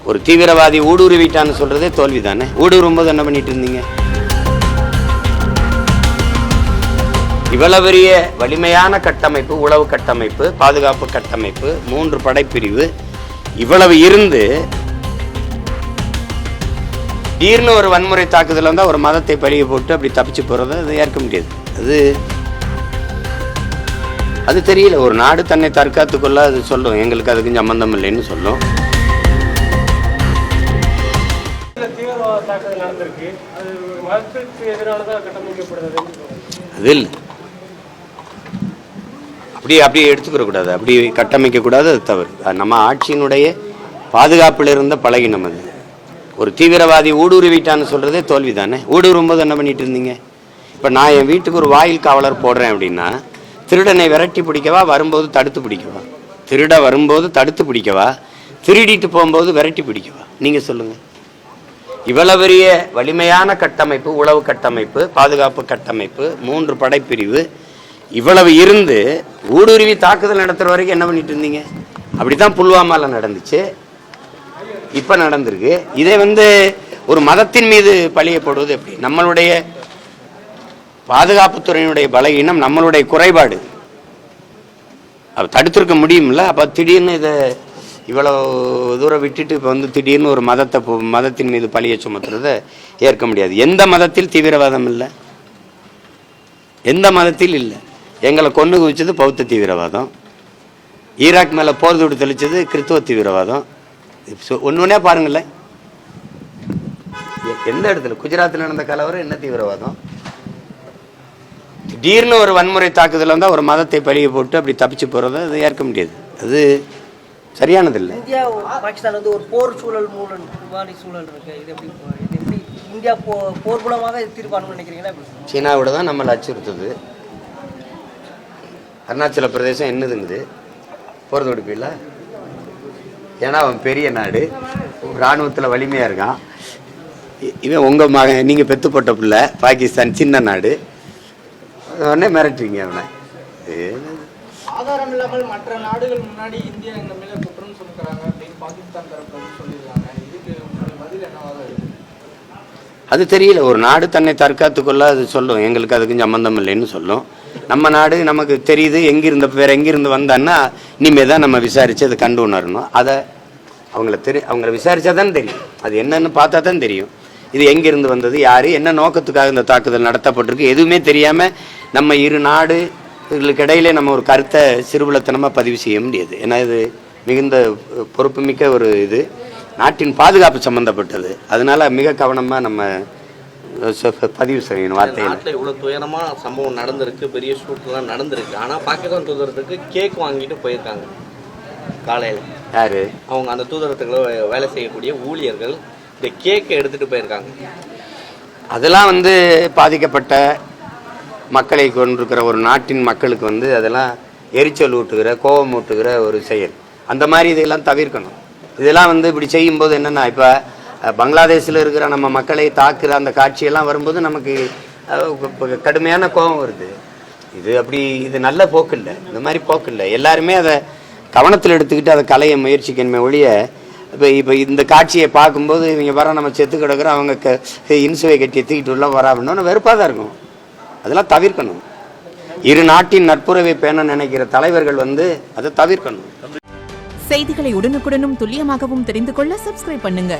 ஒரு தீவிரவாதி ஊடுருவிட்டான்னு சொல்றதே தோல்வி தானே. ஊடுருவும் போது என்ன பண்ணிட்டு இருந்தீங்க? இவ்வளவு பெரிய வலிமையான கட்டமைப்பு, உளவு கட்டமைப்பு, பாதுகாப்பு கட்டமைப்பு, 3 படைப்பிரிவு இவ்வளவு இருந்து திடீர்னு ஒரு வன்முறை தாக்குதல் வந்தால் ஒரு மதத்தை பழிய போட்டு அப்படி தப்பிச்சு போறதை அது ஏற்க முடியாது. அது தெரியல. ஒரு நாடு தன்னை தற்காத்துக்கொள்ள அது சொல்லும், எங்களுக்கு அதுக்கு சம்பந்தம் இல்லைன்னு சொல்லும். அது இல்லை, அப்படி எடுத்துக்கிற கூடாது, அப்படி கட்டமைக்க கூடாது, அது தவறு. நம்ம ஆட்சியினுடைய பாதுகாப்பில் இருந்த பழகினம் அது. ஒரு தீவிரவாதி ஊடுருவிட்டான்னு சொல்றதே தோல்வி தானே. ஊடுருவும் போது என்ன பண்ணிட்டு இருந்தீங்க? இப்போ நான் என் வீட்டுக்கு ஒரு வாயில் காவலர் போடுறேன் அப்படின்னா, திருடனை விரட்டி பிடிக்கவா, வரும்போது தடுத்து பிடிக்கவா? திருட வரும்போது தடுத்து பிடிக்கவா, திருடிட்டு போகும்போது விரட்டி பிடிக்கவா? நீங்கள் சொல்லுங்கள். இவ்வளவு பெரிய வலிமையான கட்டமைப்பு, உளவு கட்டமைப்பு, பாதுகாப்பு கட்டமைப்பு, 3 படைப்பிரிவு இவ்வளவு இருந்து ஊடுருவி தாக்குதல் நடத்துகிற வரைக்கும் என்ன பண்ணிட்டு இருந்தீங்க? அப்படித்தான் புல்வாமாவில் நடந்துச்சு, இப்போ நடந்திருக்கு. இதை ஒரு மதத்தின் மீது பழியப்படுவது எப்படி? நம்மளுடைய பாதுகாப்புத்துறையினுடைய பலகீனம், நம்மளுடைய குறைபாடு. தடுத்திருக்க முடியும்ல. அப்போ திடீர்னு இதை இவ்வளோ தூரம் விட்டுட்டு இப்போ திடீர்னு ஒரு மதத்தின் மீது பழிய சுமத்துறதை ஏற்க முடியாது. எந்த மதத்தில் தீவிரவாதம் இல்லை? எந்த மதத்தில் இல்லை? எங்களை கொண்டு குவிச்சது பௌத்த தீவிரவாதம், ஈராக் மேலே போர் தொடு தெளிச்சது கிறிஸ்துவ தீவிரவாதம். ஒன்னே பாருங்களேன், எந்த இடத்துல குஜராத்தில் நடந்த கலவரம் என்ன தீவிரவாதம்? திடீர்னு ஒரு வன்முறை தாக்குதல் வந்தால் ஒரு மதத்தை பழிய போட்டு அப்படி தப்பிச்சு போகிறத அது ஏற்க முடியாது. அது சரியானதில்லை. இந்தியா பாகிஸ்தான் ஒரு போர் சூழல் சூழல் இருக்கு. இது எப்படி இந்தியா போர் மூலமாக தீர்ப்பானு நினைக்கிறீங்களா? சீனாவோட தான் நம்மளை அச்சுறுத்துது. அருணாச்சல பிரதேசம் என்னதுங்குது போர் தொடுப்பில்ல. ஏன்னா அவன் பெரிய நாடு, இராணுவத்தில் வலிமையாக இருக்கான். இவன் உங்கள் மகன், நீங்கள் பெத்து போட்ட பிள்ளை, பாகிஸ்தான் சின்ன நாடு, உடனே மிரட்டுறீங்க அவனை. ஆதாரம் இல்லாமல் மற்ற நாடுகள் முன்னாடி இந்தியா எங்க மேல குற்றம் சுமத்துறாங்க அப்படின்னு பாகிஸ்தான் தரப்பு சொல்லியிருக்காங்க. இதுக்கு பதில் என்னவாக இருக்கு? அது தெரியல. ஒரு நாடு தன்னை தற்காத்துக்கொள்ள அது சொல்லும், எங்களுக்கு அதுக்கு சம்பந்தம் இல்லைன்னு சொல்லும். நம்ம நாடு நமக்கு தெரியுது, வேற எங்கிருந்து வந்தான்னா இனிமேல் தான் நம்ம விசாரித்து அதை கண்டு உணரணும். அதை அவங்கள விசாரிச்சா தான் தெரியும், அது என்னன்னு பார்த்தா தான் தெரியும். இது எங்கிருந்து வந்தது, யார், என்ன நோக்கத்துக்காக இந்த தாக்குதல் நடத்தப்பட்டிருக்கு, எதுவுமே தெரியாமல் நம்ம இரு நாடு இதுகளுக்கு இடையிலே நம்ம ஒரு கருத்தை சிறுபுலத்தனமாக பதிவு செய்ய முடியாது. ஏன்னா இது மிகுந்த பொறுப்புமிக்க ஒரு இது, நாட்டின் பாதுகாப்பு சம்மந்தப்பட்டது. அதனால மிக கவனமாக நம்ம பதிவு செய்யணும் வார்த்தையில். இவ்வளோ துயரமான சம்பவம் நடந்திருக்கு, பெரிய ஷூட்லாம் நடந்திருக்கு. ஆனால் பாகிஸ்தான் தூதரத்துக்கு கேக் வாங்கிட்டு போயிருக்காங்க காலையில். யார்? அவங்க அந்த தூதரத்துக்குள்ள வேலை செய்யக்கூடிய ஊழியர்கள் இந்த கேக்கை எடுத்துகிட்டு போயிருக்காங்க. அதெல்லாம் பாதிக்கப்பட்ட மக்களை கொண்டிருக்கிற ஒரு நாட்டின் மக்களுக்கு அதெல்லாம் எரிச்சல் ஊட்டுகிற, கோபம் ஊட்டுகிற ஒரு செயல். அந்த மாதிரி இதெல்லாம் தவிர்க்கணும். இதெல்லாம் இப்படி செய்யும்போது என்னென்னா, இப்போ பங்களாதேஷில் இருக்கிற நம்ம மக்களை தாக்குற அந்த காட்சியெல்லாம் வரும்போது நமக்கு கடுமையான கோபம் வருது. இது நல்ல போக்கு இல்லை, இந்த மாதிரி போக்கு இல்லை. எல்லாருமே அதை கவனத்தில் எடுத்துக்கிட்டு அதை கலைய முயற்சிக்கணுமே ஒழிய, இப்போ இந்த காட்சியை பார்க்கும்போது இவங்க வர நம்ம செத்து கிடக்குறோம், அவங்க இன்சுவை கட்டி தூக்கிட்டு உள்ள வராமன்னு வெறுப்பாக தான் இருக்கும். அதெல்லாம் தவிர்க்கணும். இரு நாட்டின் நட்புறவை பேண நினைக்கிற தலைவர்கள் அதை தவிர்க்கணும். செய்திகளை உடனுக்குடனும் துல்லியமாகவும் தெரிந்து கொள்ள சப்ஸ்கிரைப் பண்ணுங்க.